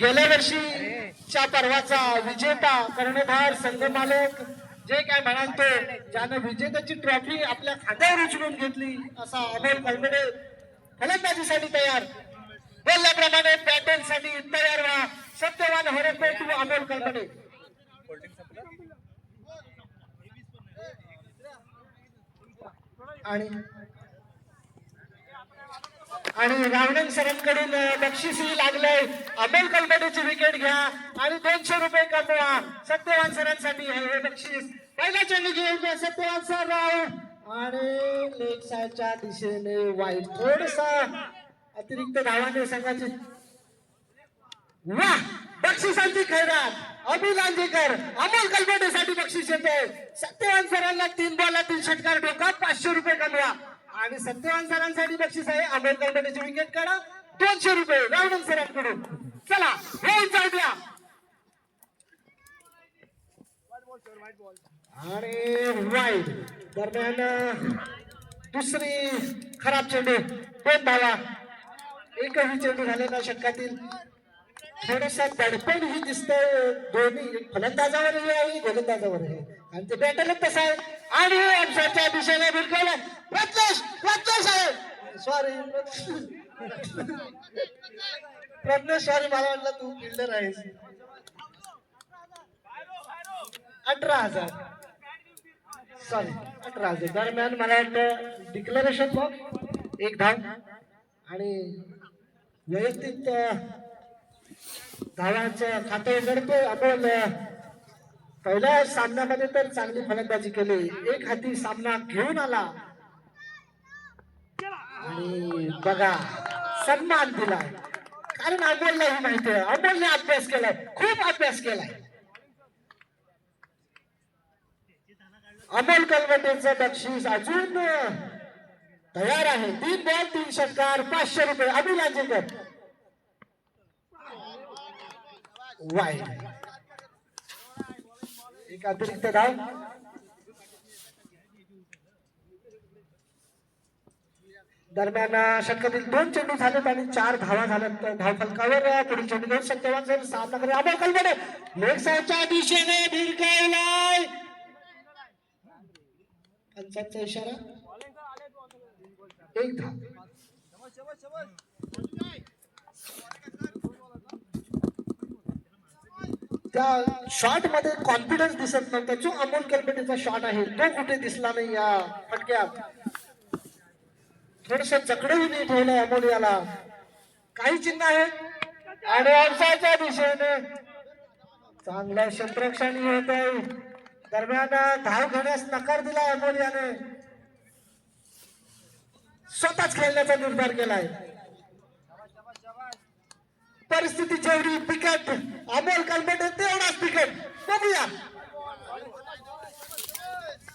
गेल्या वर्षीच्या पर्वाचा विजेता कर्णधार संघमालक जे काय म्हणाल ते ज्यानं विजेत्याची ट्रॉफी आपल्या खात्यावर उचलून घेतली असा अमोल कलमडे फलंदाजीसाठी तयार. बोलल्याप्रमाणे बॅटिंग साठी तयार व्हा. सत्यवान हरपे टू अमोल कलमडे. आणि रावणन सरांकडून बक्षीसही लागलंय. अमोल कलमडेची विकेट घ्या आणि 200 रुपये कमवा. सत्यवान सरांसाठी हे बक्षीस. पहिला चेंडू घेऊन सत्यवान सर राव आणि लेग साईडच्या दिशेने वाईट. थोडसा अतिरिक्त धावाने संघाची वा बक्षिसांची खैरात अबुल अंजेकर अमोल कलमडेसाठी बक्षीस येते. सत्यवान सरांना 3 बॉलला 3 षटकार डोका 500 रुपये कमवा. आणि सत्यवान सरांसाठी बक्षीस आहे अमोल कलमडेची विकेट काढा 200 रुपये रावणन सरांकडून. चला हे जाऊ द्या. आणि वाईट दरम्यान दुसरी खराब चेंडू 2 धावा. एकही चेंडू झालेला षटकातील. थोडसा दडपण ही दिसतंय दोन्ही फलंदाजावरही आहे गोलंदाजावरही आणि ते बॅटरच तसं आहे. आणि अंशाच्या दिशेने भिरकावलं प्रज्ञेश आहे. सॉरी प्रज्ञेश सॉरी मला वाटलं तू फिल्डर आहेस. 18,000 सॉरी 18,000 दरम्यान मला वाटतं डिक्लेरेशन बॉक्स 1 धाव आणि वैयक्तिक धावांचं खातं उघडतो. अमोल पहिल्या सामन्यामध्ये तर चांगली फलंदाजी केली. एक हाती सामना घेऊन आला आणि बघा सन्मान दिलाय. कारण अमोललाही माहिती आहे अमोलने अभ्यास केलाय खूप अभ्यास केलाय. अमोल कलमडेचं बक्षीस अजून तयार आहे. 3 बॉल 3 षटकार 500 रुपये. अबुल अंजेकर वाईट. एक अतिरिक्त धाव. दरम्यान षटकातील 2 चेंडू झालेत आणि 4 धावा झाल्यात धाव फलकावर. पुढील चेंडू घेऊन सत्यवान सर सामना करे. अमोल कलमडे लेग साईडच्या दिशेने भिरकावलाय. 5चा इशारा 1 धाव. त्या शॉट मध्ये कॉन्फिडन्स दिसत नव्हता. जो अमोल कलमडेचा शॉट आहे तो कुठे दिसला नाही या फटक्यात. थोडस जकडही नाही ठेवलंय अमोल याला. काही चिन्ह आहे आणि अंशाच्या दिशेने चांगलं क्षेत्ररक्षण होत आहे. दरम्यान धाव घेण्यास नकार दिला अमोल याने. स्वतःच खेळण्याचा निर्धार केलाय. परिस्थिती जेवढी विकेट अमोल कलमडे तेवढाच विकेट. बघूया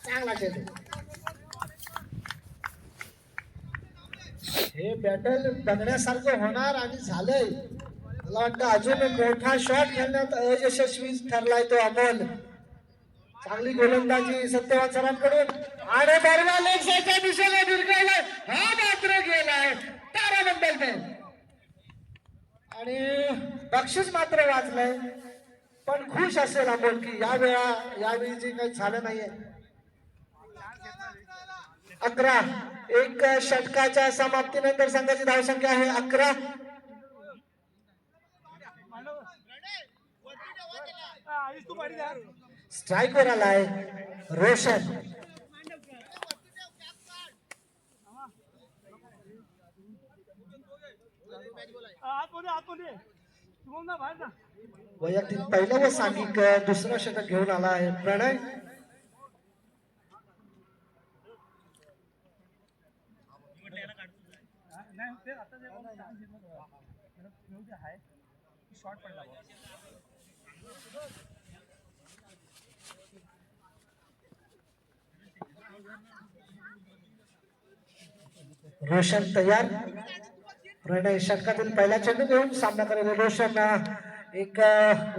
चांगला चेंडू. हे बॅटल बघण्यासारखं होणार आणि झालंय. मला वाटतं अजून मोठा शॉट खेळण्यात अयशस्वी ठरलाय तो अमोल. चांगली गोलंदाजी सत्यवान सरांकडून आणि बरोबर लेग साईडच्या दिशेला भिरकावलाय. हा मात्र गेलाय ताराबंदल आणि बक्षीस मात्र वाचलंय. पण खुश असेल अमोल की यावेळी जे काही झालं नाहीये. 11 एक षटकाच्या समाप्तीनंतर संघाची धावसंख्या आहे 11. स्ट्राईकवर आलाय रोशन. वैयक्तिक पहिलं व सांघिक दुसरं षटक घेऊन आला आहे प्रणय. रोशन तयार. प्रणय षटकातील पहिला चेंडू घेऊन सामना करेल. रोशन एक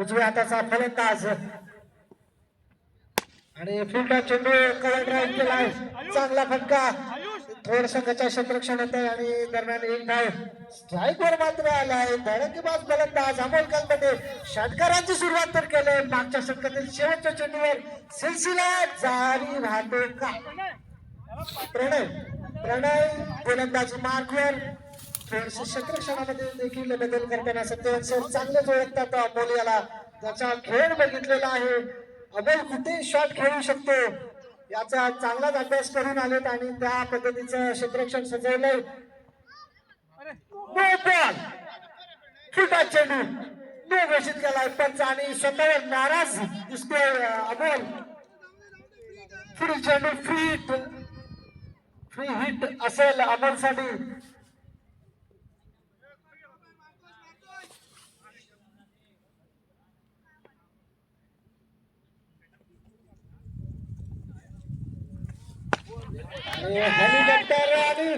उजव्या हाताचा फलंदाज आणि फुलटा चेंडू कव्हर ड्राईव्ह केलाय. चांगला फटका थोडस गचा क्षेत्ररक्षण होत आहे आणि दरम्यान एक धाव स्ट्राईक वर मात्र आलाय धडकेबाज गोलंदाज अमोल कलमटे. षटकारांची सुरुवात तर केली मागच्या षटकातील शेवटच्या चेंडूवर सिलसिला जारी राहतो का. प्रणय गोलंदाजी मार्कवर थोडस क्षेत्ररक्षणामध्ये देखील बदल करताना सत्यवान सर चांगलेच ओळखतात अमोल याला. त्याचा खेळ बघितलेला आहे. अमोल कुठे शॉट खेळू शकतो याचा चांगलाच अभ्यास करून आलेत आणि त्या पद्धतीचं क्षेत्ररक्षण सजवलंय. नो बॉल फुटा चेंडू नो घोषित केलाय पंच आणि स्वतःवर नाराज दिसतोय अमोल. पुढील चेंडू फ्री हिट असेल अमोलसाठी. हेलिकॉप्टर आणि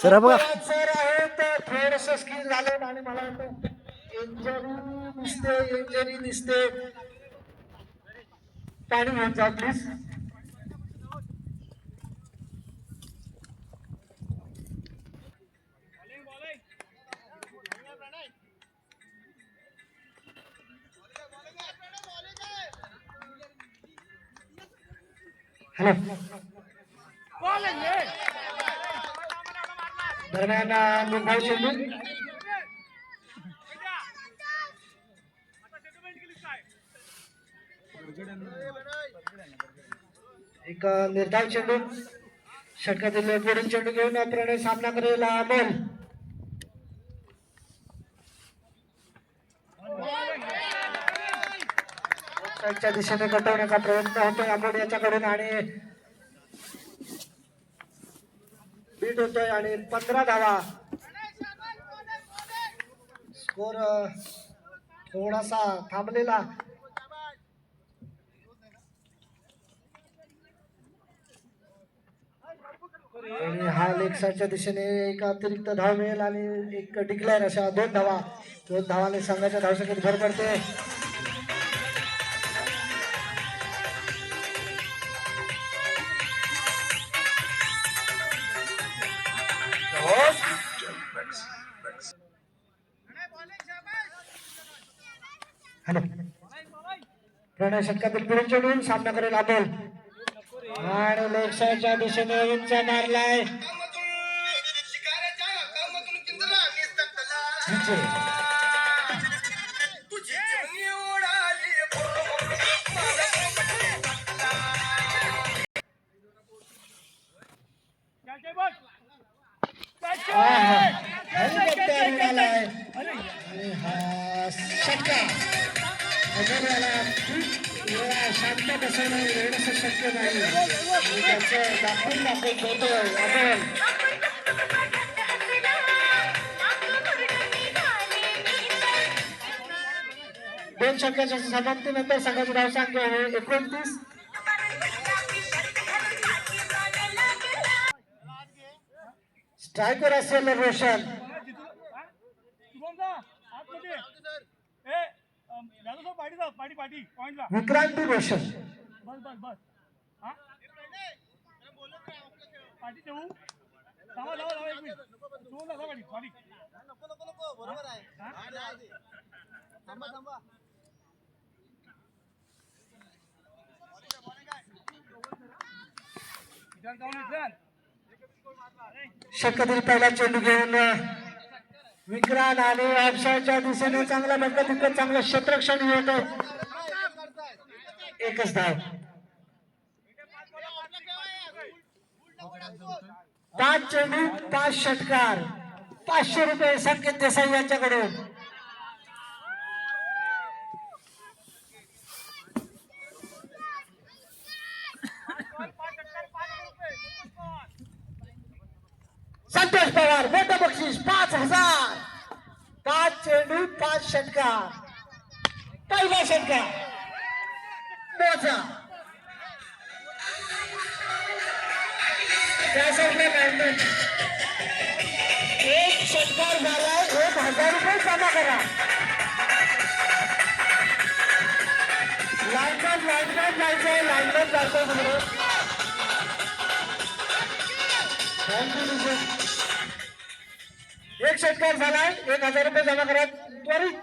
सर बघा सर आहेत थोडस स्किल झालं आणि मला वाटतं इंजरी दिसते. पाणी घेऊन जा प्लीज. हॅलो दरम्यान निर्धाव चेंडू एक निर्धाव चेंडू षटकातील पुढील चेंडू घेऊन प्रणय सामना करेल अमोल. च्या दिशेने गटवण्याचा प्रयत्न होतोय अमोल याच्याकडून आणि बीट होतोय आणि 15 धावा. स्कोर थोडासा थांबलेला. आणि हा लेग साईडच्या दिशेने एक अतिरिक्त धाव मिळेल आणि एक डिक्लेअर अशा 2 धावा. 2 धावाने संघाच्या धावसंख्येत भर पडते. प्रणय षटकातील पुढील चेंडून सामना करेल अमोल आणि लेग साईडच्या दिशेने उंच मारलाय. षटका शांत बसवणं एवढंच शक्य नाही. त्याचं दाखवून देतोय अमोल. दोन षटकाच्या समाप्तीनंतर संघाची धावसंख्या आहे 29. स्ट्रायकर असेल रोशन. विक्रांती रोशन. षटकातील पहिला चेंडू घेऊन विक्रांत आणि ऑफसाईडच्या दिशेने चांगला धक्का तितकं चांगलं क्षेत्ररक्षण होत. एकच धाव. 5 चेंडू 5 षटकार. 500 रुपये संकेत देसाई यांच्याकडून. संतोष पवार मोठं बक्षीस 5000. 5 चेंडू 5 षटकार. पहिला षटकार मोजा. त्या साईडला लाईनमॅन. एक षटकार झालाय 1000 रुपये जमा करा. लाईनमॅन जायचंय. लाईनमॅन जायचंय तिकडे. एक षटकार झालाय, 1000 रुपये जमा करा त्वरित.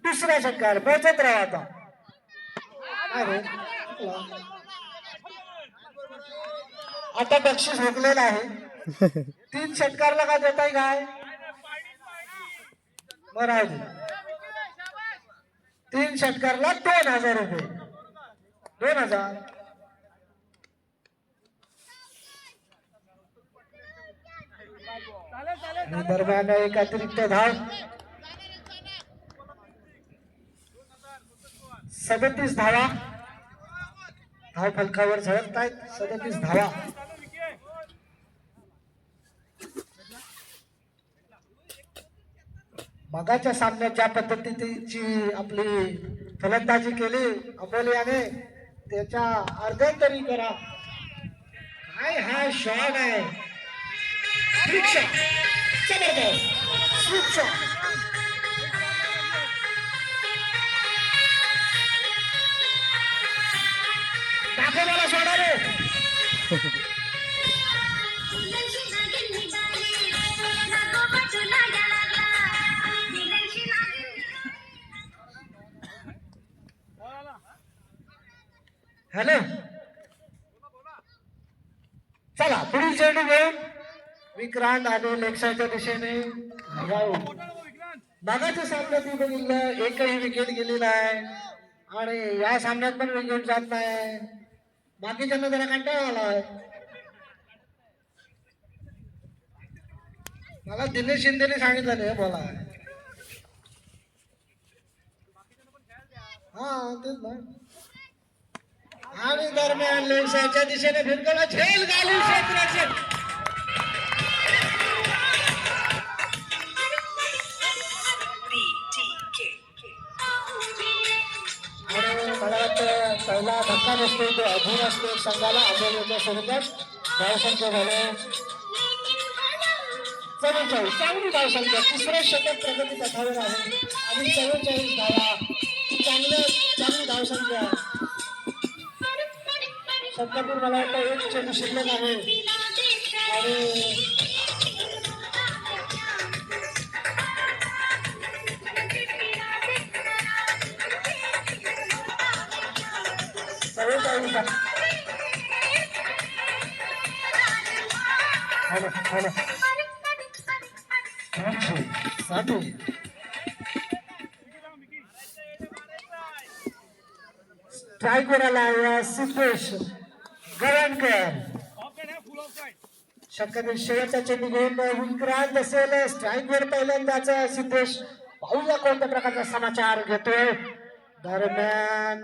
दुसरा षटकार पोहोचत राहा आता. अरे आता बक्षीस हुकलेलं आहे. 3 षटकारला का देताय काय बरं. 3 षटकारला 2000 रुपये. 2000. दरम्यान एक अतिरिक्त धाव. 37 धावा धाव फलकावर झळकत आहेत. 37 धावा. मगाच्या सामन्यात ज्या पद्धतीची आपली फलंदाजी केली अमोल याने त्याच्या अर्ध्यातरी करा. काय हा शॉट आहे. जबरदस्त दाखवला सोडा रे. हॅलो चला पुढील चेंडू घेऊन विक्रांत आणि लेक्साच्या दिशेने जाऊ. मागाच्या सामन्यात बघितलं एकही विकेट गेली नाही आणि या सामन्यात पण विकेट जात नाही. बाकीच्यांना जरा कंटाळा आलाय. मला दिनेश शिंदेने सांगितलं नाही बोला. हा तेच ना. आणि दरम्यान लेक्साच्या दिशेने फिरकला झेल घालून क्षेत्राचे मला वाटतं पहिला धक्का नसतो तो अधूर असतो संघाला. अमोलच्या स्वरूपात धावसंख्या झाले 44. चांगली धावसंख्या. तिसरं षटक प्रगती पथावर आहे आणि 44 धावा. चांगली धावसंख्या. सत्तापूर मला वाटतं एक चेंडू शिल्लक आहे आणि स्ट्राईकवर आला सिद्धेश गरणकर. शक्यतो शेवटचा चेंडू घेऊन विक्रांत असेल. स्ट्राईकवर पहिल्यांदाच सिद्धेश. पाहूया कोणत्या प्रकारचा समाचार घेतोय. दरम्यान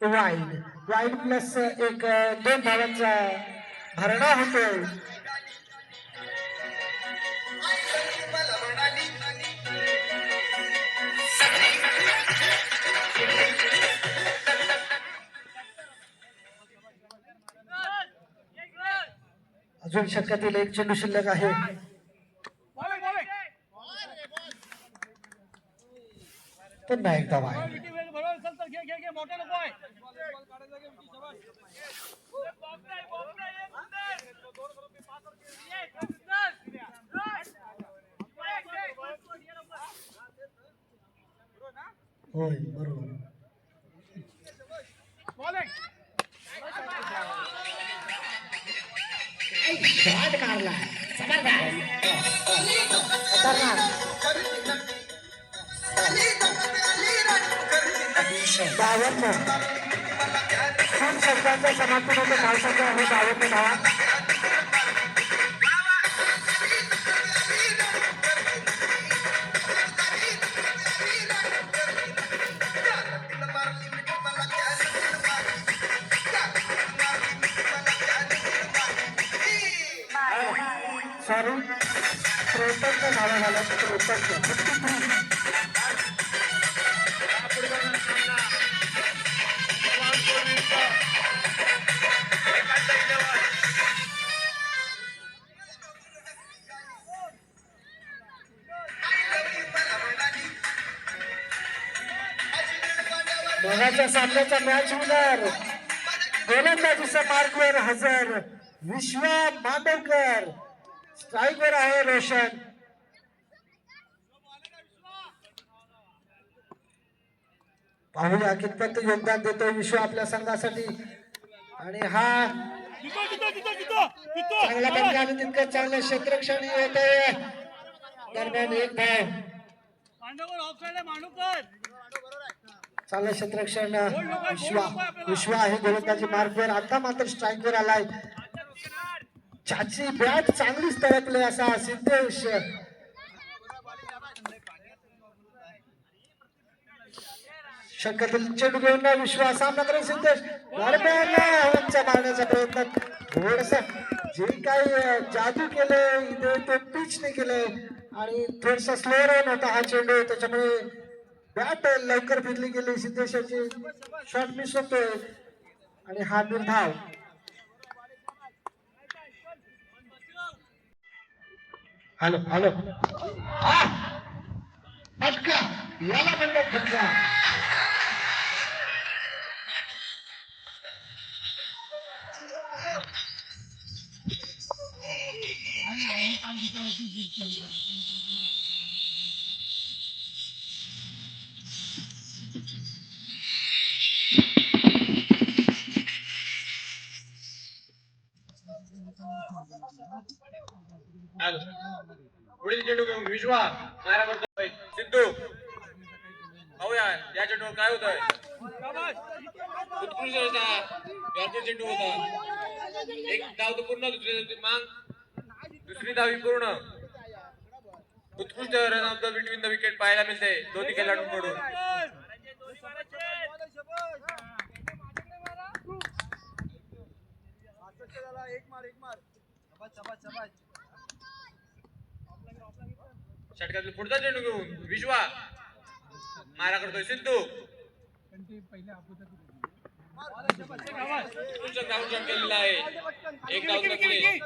वाईड प्लस 2 धावांचा भरणा होतोय. अजून शक्यतील एक चेंडू शिल्लक आहे. पुन्हा एकदा वाईड. होय बरोबर. शॉट काढला बावन्न. 3 षटकांचा समाप्ती होतो. धावसंख्या आहे 52 धावा. सॉरी 63 धावा झाल्या. 63. मगाच्या सामन्याचा मॅच विनर गोलंदाजीच्या मार्कवर हजर विश्व मांडवकर स्ट्राईकवर आहे रोशन. पाहूया कितपत योगदान देतोय विश्व आपल्या संघासाठी. आणि हा चांगला बंद आणि तितकं चांगलं क्षेत्ररक्षण होत आहे. दरम्यान एक धाव. चांगलं क्षेत्ररक्षण विश्व आहे गोलंदाजी मार्गवर. आता मात्र स्ट्राईकवर आलाय. ज्याची बॅट चांगलीच तळकले असा सिद्धेश. शक्यतील चेंडू घेऊन विश्व सामना करेल. सिद्धेश दरम्यान हवेचा मारण्याचा प्रयत्न. थोडस जे काही जादू केले इथे ते पिचने केले आणि थोडसा स्लो रन होता हा चेंडू. त्याच्यामुळे बॅट लवकर फिरली गेली. सिद्धेशाची शॉट मिस होतोय आणि हा निर्धाव. हॅलो हॅलो फटका याला म्हणतात फटका. पुढील चेंडू घेऊन विश्वा मारा करतोय सिद्धू. पाहूया या चेंडूवर काय होतंय. उत्कृष्ट होता याचा चेंडू होता. एक धाव तर पूर्ण दुसरी मांग दुसरी धावी पूर्ण. उत्कृष्ट run of the between the wicket पाहायला मिळते दोन्ही खेळाडूंकडून. षटकातील पुढचा चेंडू घेऊन विश्वा मारा करतोय सिद्धू. केलेला आहे. एक धाव केली.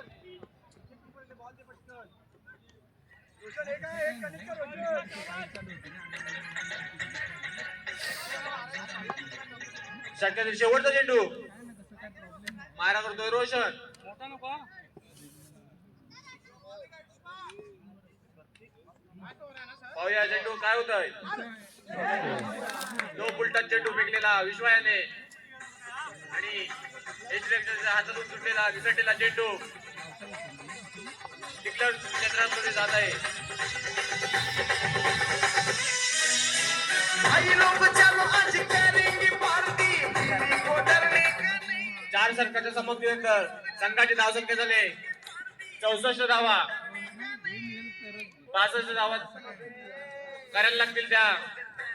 षटकातील शेवटचा चेंडू मारा करतोय रोशन. पाहूया चेंडू काय होतंय. तो उलटा चेंडू फेकलेला विश्वायाने आणि हातातून सुटलेला विसरलेला चेंडू डिक्लेअर क्षेत्रामध्ये जात आहे. चार षटकाच्या समाप्तीनंतर संघाची धावसंख्या झाले 64 धावा. 65 धावा करायला लागतील त्या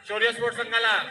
शौर्य स्पोर्ट्स संघाला.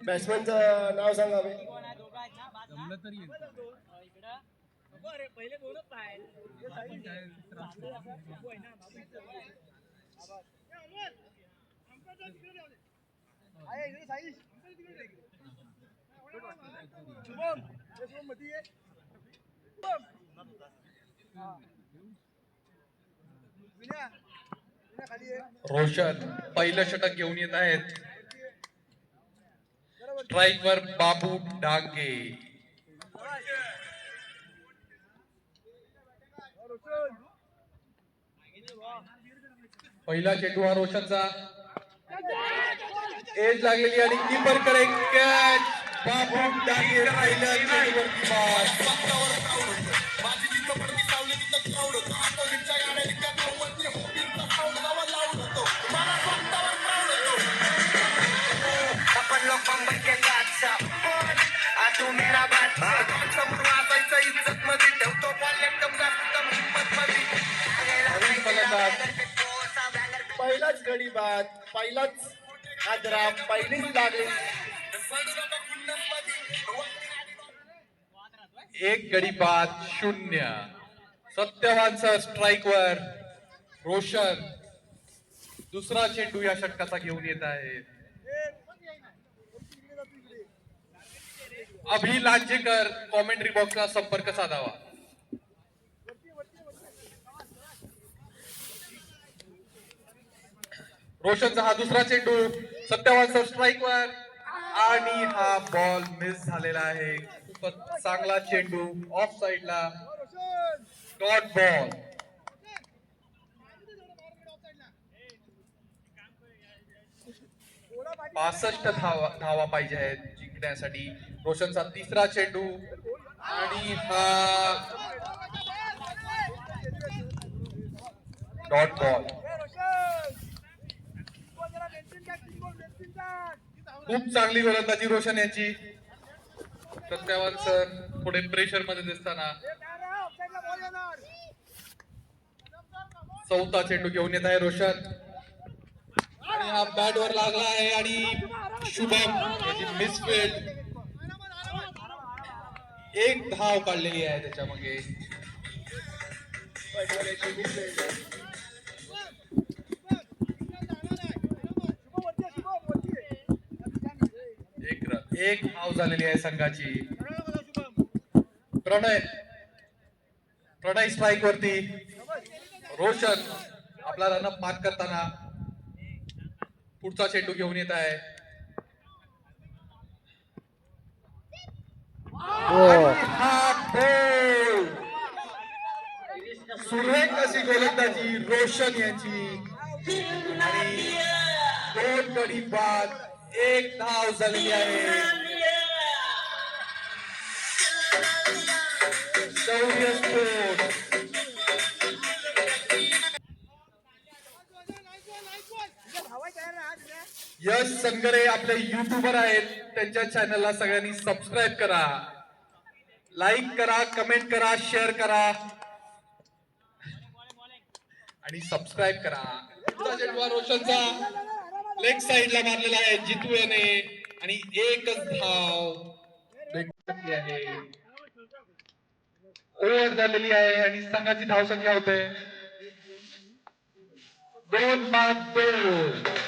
बॅट्समनचं नाव सांगावे. रोशन पहिलं षटक घेऊन येत आहेत. स्ट्राइक वर बाबू डांगे. पहिला चेंडू हा रोशनचा. एज लागलेली आणि कीपर कडे कॅच. बाबू डांगे पहिल्या चेंडूवरती बाद. पहिलाच गडी बाद. पहिलाच हादरा. पहिलीच लागली. एक गडी बाद 0. सत्यवानचा स्ट्राईक वर रोशन दुसरा चेंडू या षटकाचा घेऊन येत आहे. अभि लांजेकर कॉमेंट्री बॉक्सला संपर्क साधावा. रोशनचा हा दुसरा चेंडू सत्यवानचा स्ट्राईक वर आणि हा बॉल मिस झालेला आहे. खूपच चांगला चेंडू ऑफ साइडला डॉट बॉल. पासष्ट धावा पाहिजे आहेत जिंकण्यासाठी. रोशनचा तिसरा चेंडू आणि हा डॉट बॉल. खूप चांगली गोलंदाजी रोशन यांची. सत्यवान सर थोडे प्रेशर मध्ये दिसताना चौथा चेंडू घेऊन येत आहे रोशन आणि हा बॅट वर लागला आहे आणि शुभम याची मिसफील्ड. एक धाव काढलेली आहे त्याच्या मागे. एक धाव झालेली आहे संघाची. प्रणय स्ट्राईक वरती. रोशन आपला रनअप मार्क करताना पुढचा चेंडू घेऊन येत आहे. सुरेख अशी गोलंदाजी रोशन यांची आणि 2 गडी बाद 1 धाव झालेली आहे. शौर्य स्पोर्ट्स यश संगरे आपले युट्यूबर आहेत. त्यांच्या चॅनलला सगळ्यांनी सबस्क्राईब करा, लाईक करा, कमेंट करा, शेअर करा आणि सबस्क्राईब करा. पुढचा चेंडू रोशनचा लेग साइडला मारलेला आहे जितू याने आणि एकच धाव भेटली आहे. ओव्हर झालेली आहे आणि संघाची धावसंख्या होते 2-2.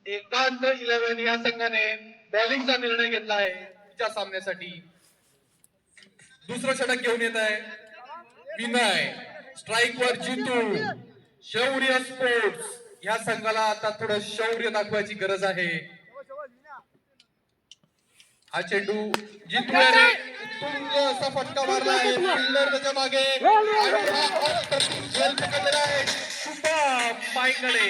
एकांत 11 या संघाने बॉलिंगचा निर्णय घेतला आहे पुढच्या सामन्यासाठी. दुसरं षटक घेऊन येत आहे विनय. स्ट्राईक वर जितू. शौर्य स्पोर्ट्स या संघाला आता थोडं शौर्य दाखवायची गरज आहे. हा चेंडू जितू याने उत्तुंग असा फटका मारला आहे. फिल्डर त्याच्या मागे आणि हा झेल पकडलेला आहे. शुभम पायकडे.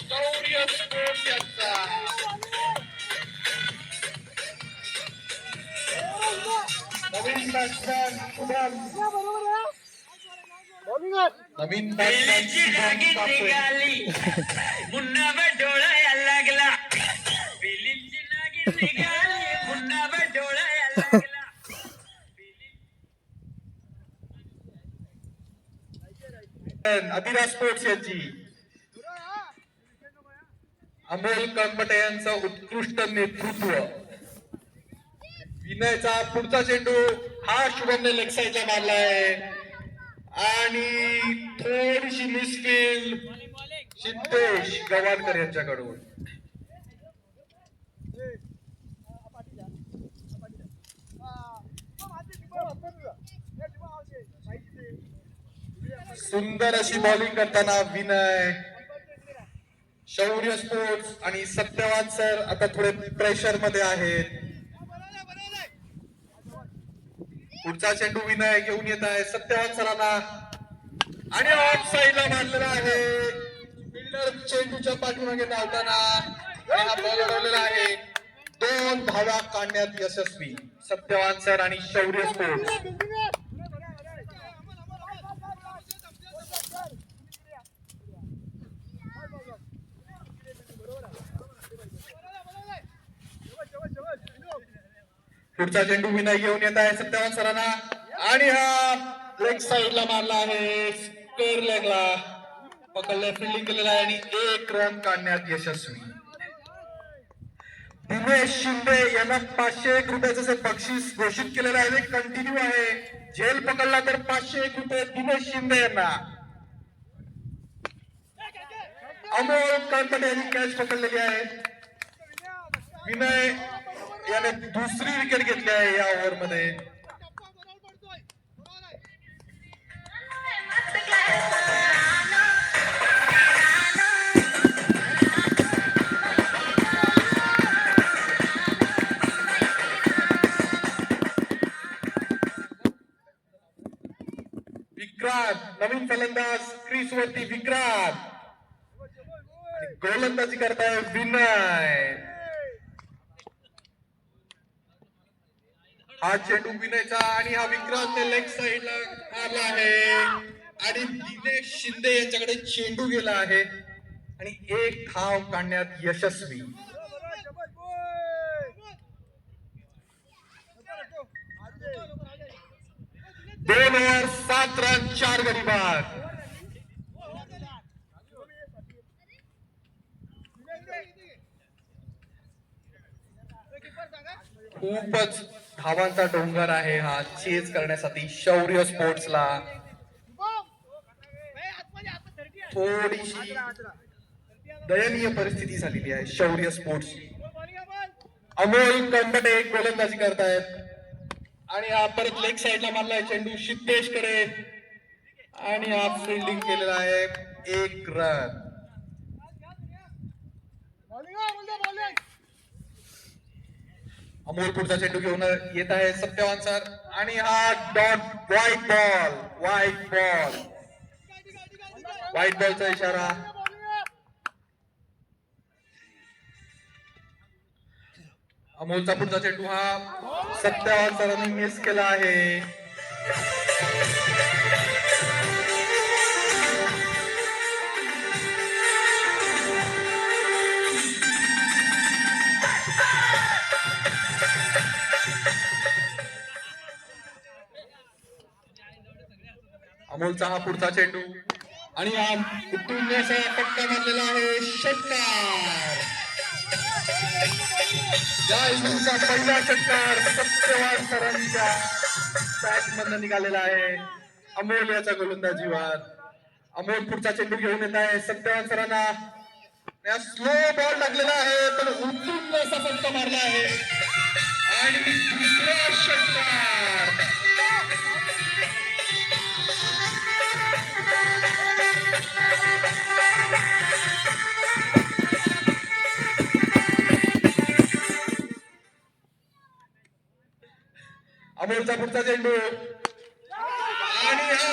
शौर्य स्पोर्ट्स यांचा नवीन बॅट्समॅन शुभम. नवीन बॅट्समॅन शुभम निघाली पुन्हा डोळा लागला. फिलिमची नागिन निघाली पुन्हा डोळा लागला. अभिराज स्पोर्ट्स यांची अमोल कंबटे यांचं उत्कृष्ट नेतृत्व. विनयचा पुढचा चेंडू हा शुभमने लेग साईडला मारला आहे आणि थोडीशी मिसफील्ड सिद्धेश गवाणकर यांच्याकडून. सुंदर अशी बॉलिंग करताना विनय. शौर्य स्पोर्ट्स आणि सत्यवान सर आता थोडे प्रेशर मध्ये आहेत. पुढचा चेंडू विनय घेऊन येत आहे सत्यवान सरांना आणि ऑफ साईडला मारलेला आहे. फिल्डर चेंडूच्या पाठीमागे धावताना आणि हा बॉल अडवलेला आहे. 2 धावा काढण्यात यशस्वी सत्यवान सर आणि शौर्य स्पोर्ट्स. पुढचा चेंडू विनय घेऊन येत आहे सत्यवान सरांना आणि हा लेग साईडला मारला आहे. स्क्वेअर लेगला पकडलं, फिल्डिंग केलेला आहे आणि 1 रन काढण्यात यशस्वी. दिनेश शिंदे यांना 501 रुपयाचं बक्षीस घोषित केलेलं आहे. कंटिन्यू आहे. झेल पकडला तर 501 रुपये दिनेश शिंदे यांना. अमोल कानपटे यांनी कॅच पकडलेली आहे. विनय याने दुसरी विकेट घेतली आहे या ओव्हर मध्ये. विक्रांत नवीन फलंदाज क्रीज वरती. विक्रांत गोलंदाजी करताय विनय. हा चेंडू विनयचा आणि हा विक्रांतने लेग साईडला मारला आहे आणि दिनेश शिंदे यांच्याकडे चेंडू गेला आहे आणि 1 धाव काढण्यात यशस्वी. दोन ओव्हर 7 रन 4 गडी बाद. खूपच धावांचा डोंगर आहे हा चेज करण्यासाठी शौर्य स्पोर्ट्सला. थोडीशी दयनीय परिस्थिती झालेली आहे शौर्य स्पोर्ट्सची. अमोल कंबटे गोलंदाजी करतायत आणि हा परत लेग साईडला मारलाय चेंडू सिद्धेश कडे आणि हा फिल्डिंग केलेला आहे. 1 रन. अमोल पुढचा चेंडू घेऊन येत आहे सत्यवान सर आणि हा डॉट व्हाईट बॉल. व्हाईट बॉलचा इशारा. अमोलचा पुढचा चेंडू हा सत्यवान सरांनी मिस केला आहे. अमोलचा हा पुढचा चेंडू आणि हा कुटुंबाचा पट्टा मारलेला आहे. षटकार. या इनिंगचा पहिला षटकार सत्यवान सरांच्या बॅट मधून निघालेला आहे. अमोल याचा गोलंदाजीवर. अमोल पुढचा चेंडू घेऊन येत आहे सत्यवान सरांना. स्लो बॉल लागलेला आहे पण उत्तुंग असा फटका मारला आहे आणि दुसरा षटकार. अमोलचा पुढचा चेंडू आणि हा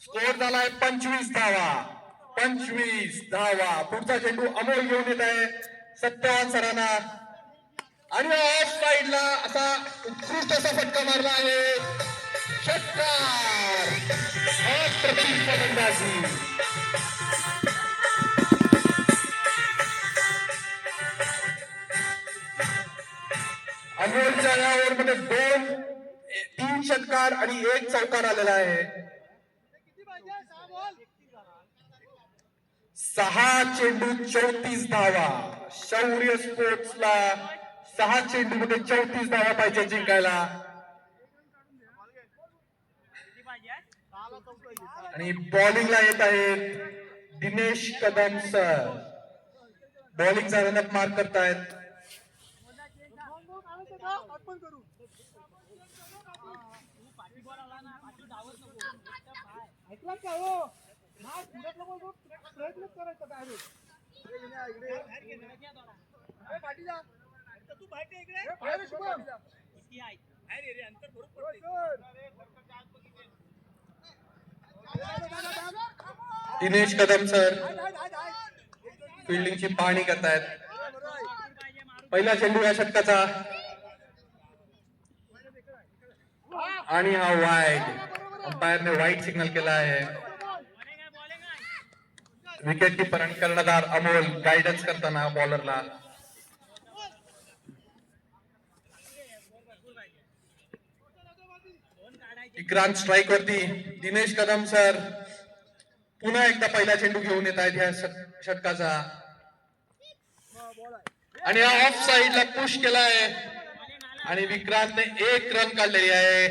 स्कोर झालाय 25 धावा. 25 धावा. पुढचा चेंडू अमोल घेऊन येत आहे सत्यवान सरांना आणि ऑफ साईडला असा उत्कृष्ट असा फटका मारला आहे. षटकार. अप्रतिम फलंदाजी. अमोलच्या या ओव्हरमध्ये 3 षटकार आणि 1 चौकार आलेला आहे. 6 चेंडू 34 धावा. शौर्य स्पोर्ट्सला 6 चेंडूमध्ये 34 धावा पाहिजे जिंकायला. आणि बॉलिंगला येत आहेत दिनेश कदम सर. बॉलिंगचा रनअप मार्क करतायत. दिनेश कदम सर फिल्डिंगची पाहणी करतायत. पहिला चेंडू या षटकाचा आणि हा वाईड. अंपायरने वाईड सिग्नल केला आहे. विकेट कीपर आणि कर्णधार अमोल गायडन्स करताना बॉलरला. विक्रांत स्ट्राईक वरती. दिनेश कदम सर पुन्हा एकदा पहिला चेंडू घेऊन येत आहेत ह्या षटकाचा. आणि हा ऑफ साइडला पुश केलाय आणि विक्रांतने 1 रन काढलेली आहे.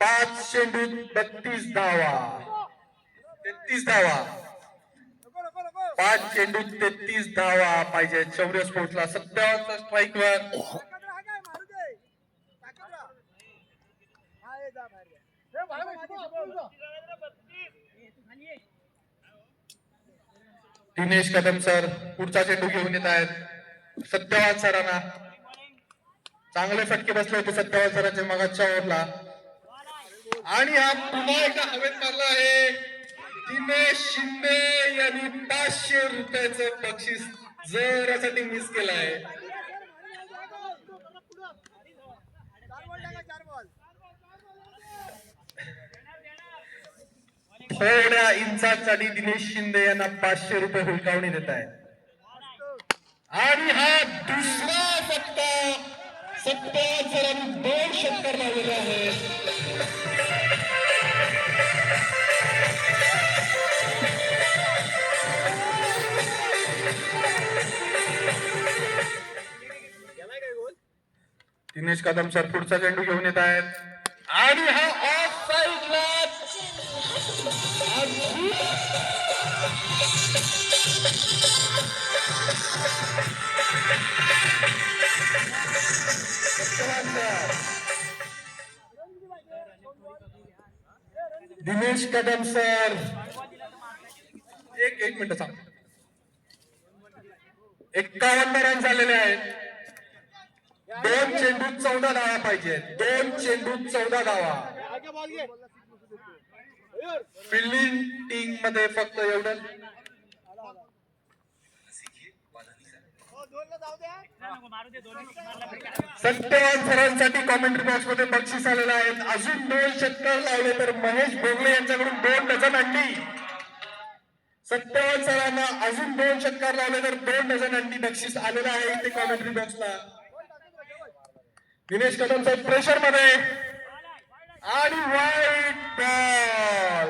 5 चेंडू 32 धावा. 33 धावा. 5 चेंडू 33 धावा पाहिजे शौर्य स्पोर्ट्सला. 57 स्ट्राईक वर. दिनेश कदम सर पुढचा चेंडू घेऊन येत आहेत. सत्यवान सरांना चांगले फटके बसले होते सत्यवान सरांच्या मागच्या ओव्हरला. आणि हा पुन्हा एकदा हवेत मारला आहे. दिनेश शिंदे यांनी 500 रुपयाचं बक्षीस जरासाठी मिस केलंय. थोड्या इंचासाठी दिनेश शिंदे यांना 500 रुपये हुलकावणी देत आहे. आणि हा दुसरा फटका सत्यवान सरांनी 2 षटकार लावलेले आहे. दिनेश कदम सर पुढचा चेंडू घेऊन येत आहेत आणि हा ऑफ साइडला दिनेश कदम सर एक मिनिट सांग. 51 रन झालेले आहेत. 2 चेंडूत 14 धावा पाहिजे. 2 चेंडूत 14 धावा. फिल्डिंग टीम मध्ये फक्त एवढं. सत्यवान सरांसाठी कॉमेंट्री बॉक्स मध्ये बक्षीस आलेलं आहे. अजून 2 षटकार लावले तर महेश भोगले यांच्याकडून 2 डझन अंडी. सत्यवान सरांना अजून 2 षटकार लावले तर 2 डझन अंडी बक्षीस आलेलं आहे इथे कॉमेंट्री बॉक्सला. दिनेश कदम साहेब प्रेशर मध्ये आणि वाईट बॉल.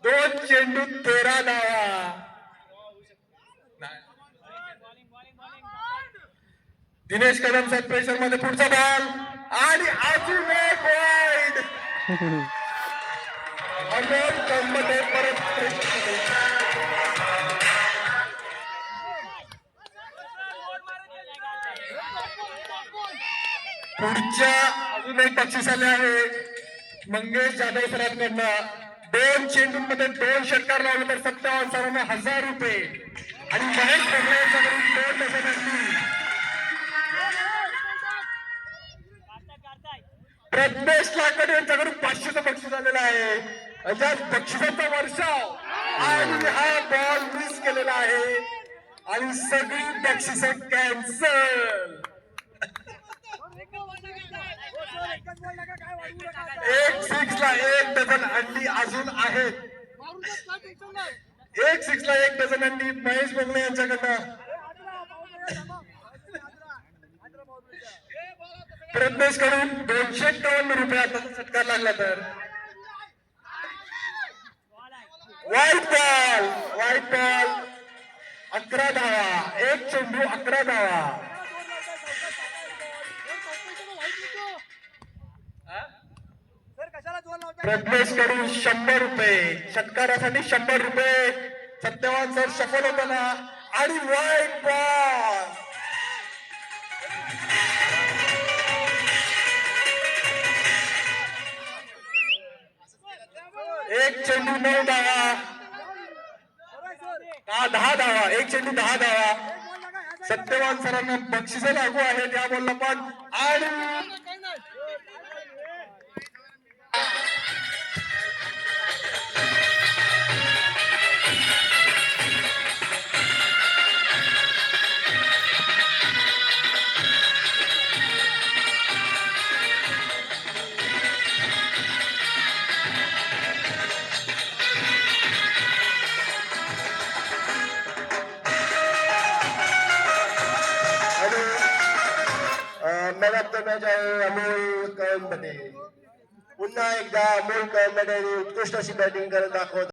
2 चेंडू 13 धावा. दिनेश कदम साहेब प्रेशर मध्ये पुढचा बॉल आणि अजून एक वाईड. अमोल मध्ये परत पुढच्या अजून एक बक्षीस आले आहे मंगेश जाधव सरांकडनं. 2 चेंडूंमध्ये 2 षटकार लावले तर सत्यवान सरांना 1000 रुपये आणि महेश भोगले यांच्याकडून 2 डझन अंडी. प्रज्ञेश लाकडे यांच्याकडून 500चं बक्षीस आलेलं आहे. अजाच बक्षिसाचा वर्षाव आणि हा बॉल मिस केलेला आहे आणि सगळी बक्षिस कॅन्सल. 1 सिक्सला 1 डझन अंडी अजून आहेत. 1 सिक्सला 1 डझन अंडी महेश भोगले यांच्याकडनं. प्रज्ञेश कडून 251 रुपये आता षटकार लागला तर व्हाईट बॉल 11 धावा, एक चेंडू 11 धावा. प्रज्ञेश कडून 100 रुपये, षटकारासाठी 100 रुपये. सत्यवान सर सफल होताना आणि व्हाईट बॉल. एक चेंडू 9 धावा, 10 धावा, एक चेंडू 10 धावा. सत्यवान सरांना बक्षीस लागू आहे त्या बॉलला पण. आणि मॅन ऑफ द मॅच आहे अमोल कळंबटे. पुन्हा एकदा अमोल कळंबटे उत्कृष्ट अशी बॅटिंग करत दाखवत